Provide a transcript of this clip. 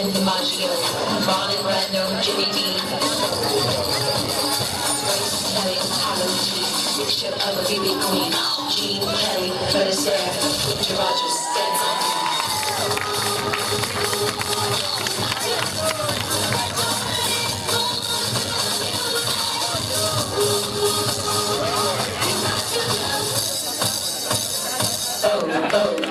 And DiMaggio, Marlon Brando, Jimmy Dean, Grace Kelly, Harlow G, mixture of a BB Queen, Gene Kelly, Fred Astaire, Ginger Rogers, dance on. Oh, oh.